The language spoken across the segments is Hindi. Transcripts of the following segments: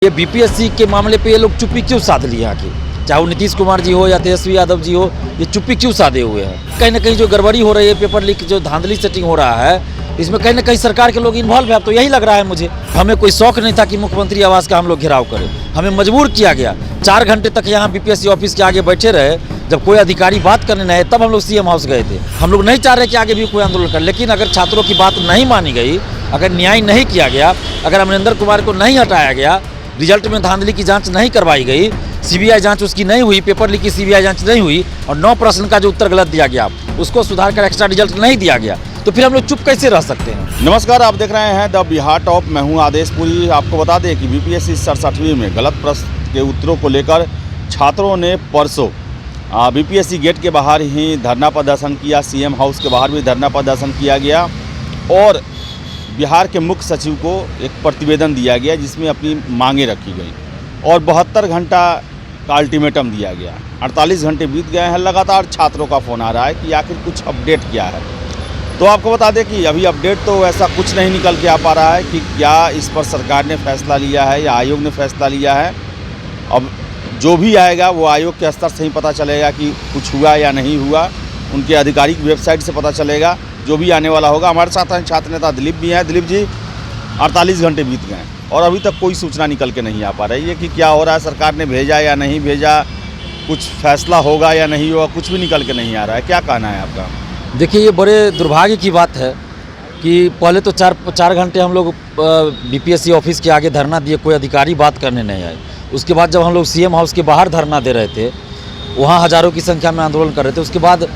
ये बीपीएससी के मामले पे ये लोग चुप्पी क्यों साध लिए आके, चाहे वो नीतीश कुमार जी हो या तेजस्वी यादव जी हो, ये चुप्पी क्यों साधे हुए हैं। कहीं ना कहीं जो गड़बड़ी हो रही है, पेपर लीक जो धांधली सेटिंग हो रहा है, इसमें कहीं ना कहीं सरकार के लोग इन्वॉल्व है। अब तो यही लग रहा है मुझे। हमें कोई शौक नहीं था कि मुख्यमंत्री आवास का हम लोग घेराव करें, हमें मजबूर किया गया। 4 घंटे तक यहाँ बीपीएससी ऑफिस के आगे बैठे रहे, जब कोई अधिकारी बात करने नहीं आए तब हम लोग सीएम हाउस गए थे। हम लोग नहीं चाह रहे कि आगे भी कोई आंदोलन करे, लेकिन अगर छात्रों की बात नहीं मानी गई, अगर न्याय नहीं किया गया, अगर अमरिंदर कुमार को नहीं हटाया गया, रिजल्ट में धांधली की जांच नहीं करवाई गई, सीबीआई जांच उसकी नहीं हुई, पेपर लीक की सीबीआई जांच नहीं हुई, और 9 प्रश्न का जो उत्तर गलत दिया गया उसको सुधार कर एक्स्ट्रा रिजल्ट नहीं दिया गया, तो फिर हम लोग चुप कैसे रह सकते हैं। नमस्कार, आप देख रहे हैं द बिहार टॉप। मैं हूं आदेश पुरी। आपको बता दें कि बीपीएससी 67वीं में गलत प्रश्न के उत्तरों को लेकर छात्रों ने परसों बीपीएससी गेट के बाहर ही धरना प्रदर्शन किया। सीएम हाउस के बाहर भी धरना प्रदर्शन किया गया और बिहार के मुख्य सचिव को एक प्रतिवेदन दिया गया जिसमें अपनी मांगें रखी गई और 72 घंटा का अल्टीमेटम दिया गया। 48 घंटे बीत गए हैं, लगातार छात्रों का फ़ोन आ रहा है कि आखिर कुछ अपडेट क्या है। तो आपको बता दें कि अभी अपडेट तो ऐसा कुछ नहीं निकल के आ पा रहा है कि क्या इस पर सरकार ने फैसला लिया है या आयोग ने फैसला लिया है। अब जो भी आएगा वो आयोग के स्तर से ही पता चलेगा कि कुछ हुआ या नहीं हुआ, उनके आधिकारिक वेबसाइट से पता चलेगा। जो भी आने वाला होगा। हमारे साथ हैं छात्र नेता दिलीप भी हैं। दिलीप जी, 48 घंटे बीत गए और अभी तक कोई सूचना निकल के नहीं आ पा रही है कि क्या हो रहा है, सरकार ने भेजा या नहीं भेजा, कुछ फैसला होगा या नहीं होगा, कुछ भी निकल के नहीं आ रहा है। क्या कहना है आपका? देखिए, ये बड़े दुर्भाग्य की बात है कि पहले तो 4 घंटे हम लोग बीपीएससी ऑफिस के आगे धरना दिए, कोई अधिकारी बात करने नहीं आए। उसके बाद जब हम लोग सीएम हाउस के बाहर धरना दे रहे थे, वहाँ हज़ारों की संख्या में आंदोलन कर रहे थे। उसके बाद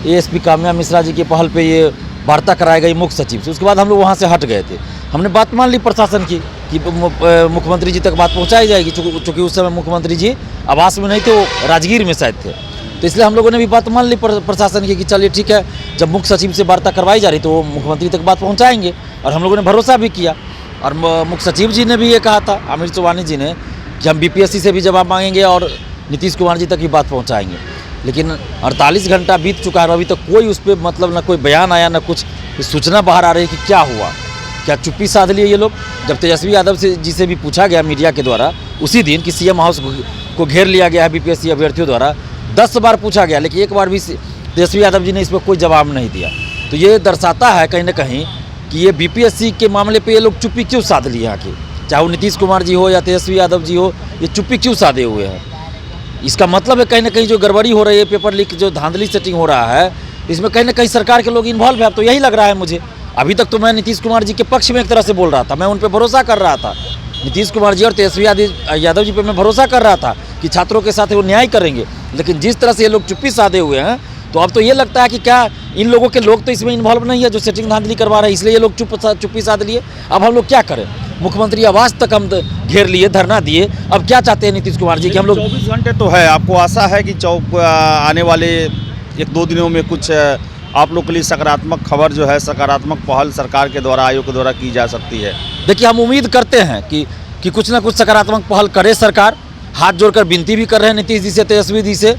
एएसपी काम्या मिश्रा जी के पहल पे ये वार्ता कराई गई मुख्य सचिव से। उसके बाद हम लोग वहाँ से हट गए थे। हमने बात मान ली प्रशासन की कि मुख्यमंत्री जी तक बात पहुँचाई जाएगी, चूँकि उस समय मुख्यमंत्री जी आवास में नहीं थे, वो राजगीर में शायद थे। तो इसलिए हम लोगों ने भी बात मान ली प्रशासन की कि चलिए ठीक है, जब मुख्य सचिव से वार्ता करवाई जा रही तो वो मुख्यमंत्री तक बात पहुँचाएंगे, और हम लोगों ने भरोसा भी किया। और मुख्य सचिव जी ने भी ये कहा था, आमिर चौहानी जी ने, कि हम बीपीएससी से भी जवाब मांगेंगे और नीतीश कुमार जी तक भी बात पहुँचाएंगे। लेकिन 48 घंटा बीत चुका है और अभी तक कोई उस पर मतलब ना कोई बयान आया, ना कुछ सूचना बाहर आ रही है कि क्या हुआ, क्या चुप्पी साध लिए ये लोग। जब तेजस्वी यादव जी से भी पूछा गया मीडिया के द्वारा उसी दिन कि सीएम हाउस को घेर लिया गया है बीपीएससी अभ्यर्थियों द्वारा, 10 बार पूछा गया, लेकिन एक बार भी तेजस्वी यादव जी ने इस पर कोई जवाब नहीं दिया। तो ये दर्शाता है कहीं ना कहीं कि ये बीपीएससी के मामले पर ये लोग चुप्पी क्यों साध लिए आके, चाहे वो नीतीश कुमार जी हो या तेजस्वी यादव जी हो, ये चुप्पी क्यों साधे हुए हैं। इसका मतलब है कहीं ना कहीं जो गड़बड़ी हो रही है, पेपर लीक जो धांधली सेटिंग हो रहा है, इसमें कहीं ना कहीं सरकार के लोग इन्वॉल्व है। अब तो यही लग रहा है मुझे। अभी तक तो मैं नीतीश कुमार जी के पक्ष में एक तरह से बोल रहा था, मैं उन पर भरोसा कर रहा था। नीतीश कुमार जी और तेजस्वी यादव जी पे मैं भरोसा कर रहा था कि छात्रों के साथ वो न्याय करेंगे। लेकिन जिस तरह से ये लोग चुप्पी साधे हुए हैं, तो अब तो ये लगता है कि क्या इन लोगों के लोग तो इसमें इन्वॉल्व नहीं है जो सेटिंग धांधली करवा रहे हैं, इसलिए ये लोग चुप्पी साध लिए। अब हम लोग क्या करें? मुख्यमंत्री आवास तक हम घेर लिए, धरना दिए। अब क्या चाहते हैं नीतीश कुमार जी कि हम लोग 24 घंटे तो है, आपको आशा है कि आने वाले 1-2 दिनों में कुछ आप लोग के लिए सकारात्मक खबर जो है, सकारात्मक पहल सरकार के द्वारा, आयोग के द्वारा की जा सकती है? देखिए, हम उम्मीद करते हैं कि कुछ ना कुछ सकारात्मक पहल करे सरकार। हाथ जोड़कर विनती भी कर रहे हैं नीतीश जी से, तेजस्वी जी से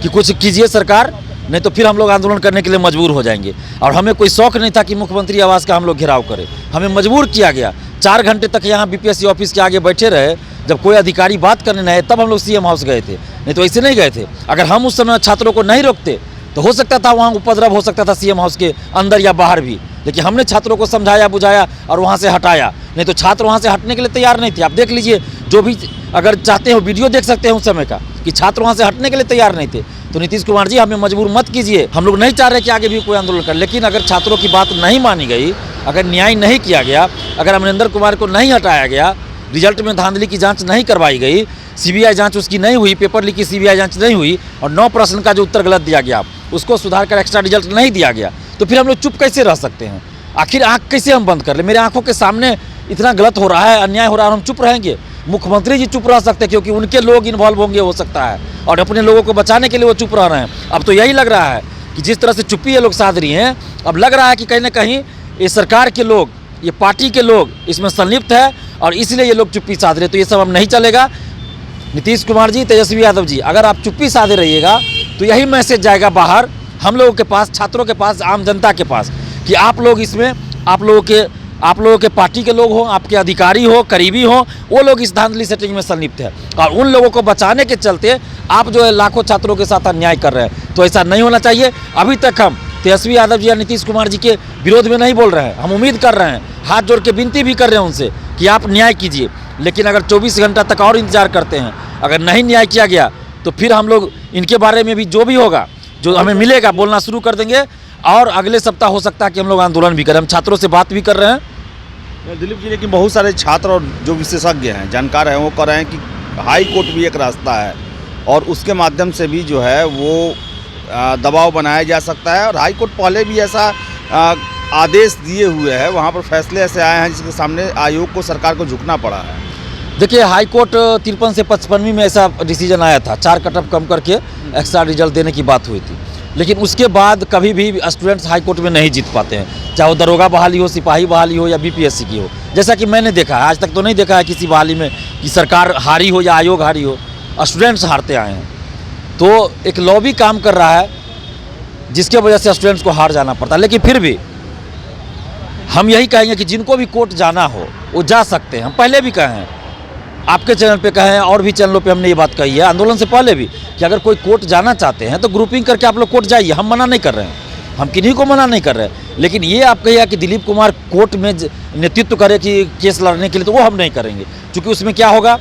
कि कुछ कीजिए सरकार, नहीं तो फिर हम लोग आंदोलन करने के लिए मजबूर हो जाएंगे। और हमें कोई शौक नहीं था कि मुख्यमंत्री आवास का हम लोग घेराव करें, हमें मजबूर किया गया। 4 घंटे तक यहाँ बीपीएससी ऑफिस के आगे बैठे रहे, जब कोई अधिकारी बात करने नहीं आए तब हम लोग सीएम हाउस गए थे, नहीं तो ऐसे नहीं गए थे। अगर हम उस समय छात्रों को नहीं रोकते तो हो सकता था वहाँ उपद्रव हो सकता था सीएम हाउस के अंदर या बाहर भी। लेकिन हमने छात्रों को समझाया, बुझाया और वहाँ से हटाया, नहीं तो छात्र वहाँ से हटने के लिए तैयार नहीं थे। आप देख लीजिए, जो भी अगर चाहते हो वीडियो देख सकते हैं उस समय का, कि छात्र वहाँ से हटने के लिए तैयार नहीं थे। तो नीतीश कुमार जी, हमें मजबूर मत कीजिए। हम लोग नहीं चाह रहे कि आगे भी कोई आंदोलन करे, लेकिन अगर छात्रों की बात नहीं मानी गई, अगर न्याय नहीं किया गया, अगर अमरिंदर कुमार को नहीं हटाया गया, रिजल्ट में धांधली की जांच नहीं करवाई गई, सीबीआई जांच उसकी नहीं हुई, पेपर लीक की सीबीआई जांच नहीं हुई, और 9 प्रश्न का जो उत्तर गलत दिया गया उसको सुधार कर एक्स्ट्रा रिजल्ट नहीं दिया गया, तो फिर हम लोग चुप कैसे रह सकते हैं? आखिर आँख कैसे हम बंद कर ले? मेरे आंखों के सामने इतना गलत हो रहा है, अन्याय हो रहा है, और हम चुप रहेंगे? मुख्यमंत्री जी चुप रह सकते हैं क्योंकि उनके लोग इन्वॉल्व होंगे, हो सकता है, और अपने लोगों को बचाने के लिए वो चुप रह रहे हैं। अब तो यही लग रहा है कि जिस तरह से चुप्पी ये लोग साध रही हैं, अब लग रहा है कि कहीं ना कहीं ये सरकार के लोग, ये पार्टी के लोग इसमें संलिप्त है और इसलिए ये लोग चुप्पी साध रहे। तो ये सब अब नहीं चलेगा। नीतीश कुमार जी, तेजस्वी यादव जी, अगर आप चुप्पी साधे रहिएगा तो यही मैसेज जाएगा बाहर हम लोगों के पास, छात्रों के पास, आम जनता के पास, कि आप लोग इसमें, आप लोगों के आप लोगों के पार्टी के लोग हों, आपके अधिकारी हो, करीबी हो, वो लोग इस धांधली सेटिंग में संलिप्त है और उन लोगों को बचाने के चलते आप जो है लाखों छात्रों के साथ अन्याय कर रहे हैं। तो ऐसा नहीं होना चाहिए। अभी तक हम तेजस्वी यादव जी या नीतीश कुमार जी के विरोध में नहीं बोल रहे हैं, हम उम्मीद कर रहे हैं, हाथ जोड़ के विनती भी कर रहे हैं उनसे कि आप न्याय कीजिए। लेकिन अगर 24 घंटा तक और इंतजार करते हैं, अगर नहीं न्याय किया गया तो फिर हम लोग इनके बारे में भी जो भी होगा, जो हमें मिलेगा, बोलना शुरू कर देंगे और अगले सप्ताह हो सकता है कि हम लोग आंदोलन भी करें। हम छात्रों से बात भी कर रहे हैं। दिलीप जी, लेकिन बहुत सारे छात्र और जो विशेषज्ञ हैं, जानकार हैं, वो कह रहे हैं कि हाई कोर्ट भी एक रास्ता है और उसके माध्यम से भी जो है वो दबाव बनाया जा सकता है। और हाई कोर्ट पहले भी ऐसा आदेश दिए हुए है, वहाँ पर फैसले ऐसे आए हैं जिसके सामने आयोग को, सरकार को झुकना पड़ा है। देखिए, हाई कोर्ट 53 से 55 में ऐसा डिसीजन आया था, 4 कटअप कम करके एक्स्ट्रा रिजल्ट देने की बात हुई थी। लेकिन उसके बाद कभी भी स्टूडेंट्स हाई कोर्ट में नहीं जीत पाते हैं, चाहे वो दरोगा बहाली हो, सिपाही बहाली हो या बीपीएससी की हो। जैसा कि मैंने देखा है, आज तक तो नहीं देखा है किसी बहाली में कि सरकार हारी हो या आयोग हारी हो, स्टूडेंट्स हारते आए हैं। तो एक लॉबी काम कर रहा है जिसके वजह से स्टूडेंट्स को हार जाना पड़ता है। लेकिन फिर भी हम यही कहेंगे कि जिनको भी कोर्ट जाना हो वो जा सकते हैं। हम पहले भी कहे हैं, आपके चैनल पे कहे हैं और भी चैनलों पे हमने ये बात कही है आंदोलन से पहले भी, कि अगर कोई कोर्ट जाना चाहते हैं तो ग्रुपिंग करके आप लोग कोर्ट जाइए। हम मना नहीं कर रहे हैं, हम किन्हीं को मना नहीं कर रहे हैं। लेकिन ये आप कहिए कि दिलीप कुमार कोर्ट में नेतृत्व करे कि केस लड़ने के लिए, तो वो हम नहीं करेंगे। क्योंकि उसमें क्या होगा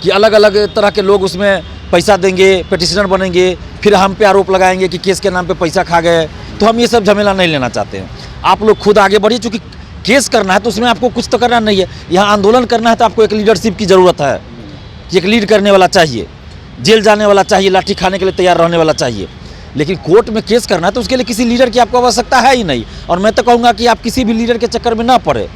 कि अलग अलग तरह के लोग उसमें पैसा देंगे, पिटिशनर बनेंगे, फिर हम पे आरोप लगाएंगे कि केस के नाम पे पैसा खा गए। तो हम ये सब झमेला नहीं लेना चाहते हैं। आप लोग खुद आगे बढ़िए, चूँकि केस करना है तो उसमें आपको कुछ तो करना नहीं है। यहाँ आंदोलन करना है तो आपको एक लीडरशिप की ज़रूरत है, एक लीड करने वाला चाहिए, जेल जाने वाला चाहिए, लाठी खाने के लिए तैयार रहने वाला चाहिए। लेकिन कोर्ट में केस करना है तो उसके लिए किसी लीडर की आपको आवश्यकता है ही नहीं। और मैं तो कहूँगा कि आप किसी भी लीडर के चक्कर में ना पड़े।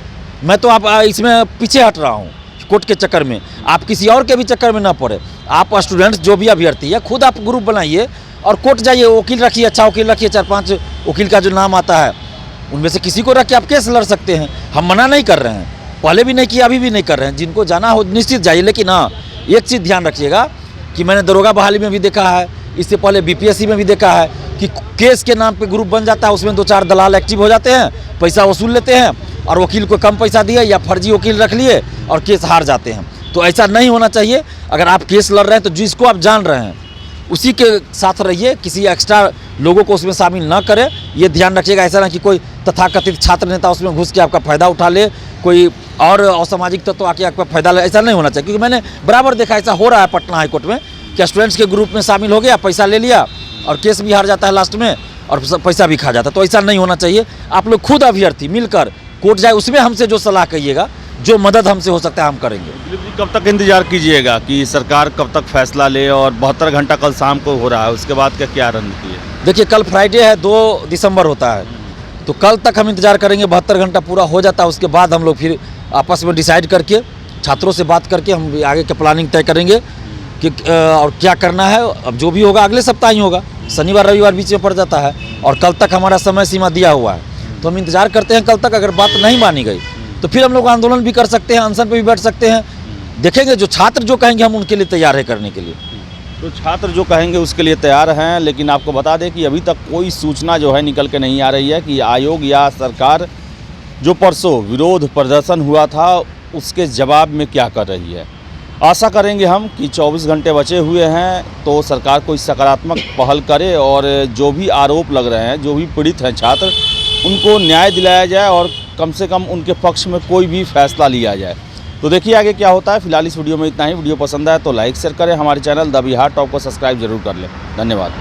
मैं तो आप इसमें पीछे हट रहा हूँ, कोर्ट के चक्कर में आप किसी और के भी चक्कर में ना पड़े। आप स्टूडेंट्स जो भी अभ्यर्थी है, खुद आप ग्रुप बनाइए और कोर्ट जाइए, वकील रखिए, अच्छा वकील रखिए, 4-5 वकील का जो नाम आता है उनमें से किसी को रख के आप केस लड़ सकते हैं। हम मना नहीं कर रहे हैं, पहले भी नहीं किया, अभी भी नहीं कर रहे हैं। जिनको जाना हो निश्चित जाइए। लेकिन हाँ, एक चीज़ ध्यान रखिएगा कि मैंने दरोगा बहाली में भी देखा है, इससे पहले बीपीएससी में भी देखा है कि केस के नाम पे ग्रुप बन जाता है, उसमें 2-4 दलाल एक्टिव हो जाते हैं, पैसा वसूल लेते हैं और वकील को कम पैसा दिए या फर्जी वकील रख लिए और केस हार जाते हैं। तो ऐसा नहीं होना चाहिए। अगर आप केस लड़ रहे हैं तो जिसको आप जान रहे हैं उसी के साथ रहिए, किसी एक्स्ट्रा लोगों को उसमें शामिल ना करें। ये ध्यान रखिएगा। ऐसा ना कि कोई तथाकथित छात्र नेता उसमें घुस के आपका फ़ायदा उठा ले, कोई और असामाजिक तत्व आके आपका फ़ायदा ले, ऐसा नहीं होना चाहिए। क्योंकि मैंने बराबर देखा ऐसा हो रहा है पटना हाईकोर्ट में कि स्टूडेंट्स के ग्रुप में शामिल हो गया, पैसा ले लिया और केस भी हार जाता है लास्ट में और पैसा भी खा जाता है। तो ऐसा नहीं होना चाहिए। आप लोग खुद अभ्यर्थी मिलकर कोर्ट जाए, उसमें हमसे जो सलाह कहिएगा, जो मदद हमसे हो सकता है हम करेंगे। कब तक इंतजार कीजिएगा कि सरकार कब तक फैसला ले? और 72 घंटा कल शाम को हो रहा है, उसके बाद का क्या रणनीति है? देखिए, कल फ्राइडे है, 2 दिसंबर होता है, तो कल तक हम इंतजार करेंगे। 72 घंटा पूरा हो जाता है, उसके बाद हम लोग फिर आपस में डिसाइड करके, छात्रों से बात करके हम आगे की प्लानिंग तय करेंगे कि और क्या करना है। अब जो भी होगा अगले सप्ताह ही होगा, शनिवार रविवार बीच में पड़ जाता है और कल तक हमारा समय सीमा दिया हुआ है। तो हम इंतजार करते हैं कल तक। अगर बात नहीं मानी गई तो फिर हम लोग आंदोलन भी कर सकते हैं, अनशन पे भी बैठ सकते हैं। देखेंगे, जो छात्र जो कहेंगे हम उनके लिए तैयार है करने के लिए। तो छात्र जो कहेंगे उसके लिए तैयार हैं। लेकिन आपको बता दें कि अभी तक कोई सूचना जो है निकल के नहीं आ रही है कि आयोग या सरकार जो परसों विरोध प्रदर्शन हुआ था उसके जवाब में क्या कर रही है। आशा करेंगे हम कि 24 घंटे बचे हुए हैं तो सरकार कोई सकारात्मक पहल करे और जो भी आरोप लग रहे हैं, जो भी पीड़ित हैं छात्र, उनको न्याय दिलाया जाए और कम से कम उनके पक्ष में कोई भी फैसला लिया जाए। तो देखिए आगे क्या होता है। फिलहाल इस वीडियो में इतना ही। वीडियो पसंद आए तो लाइक शेयर करें। हमारे चैनल द बिहार टॉप को सब्सक्राइब जरूर कर लें। धन्यवाद।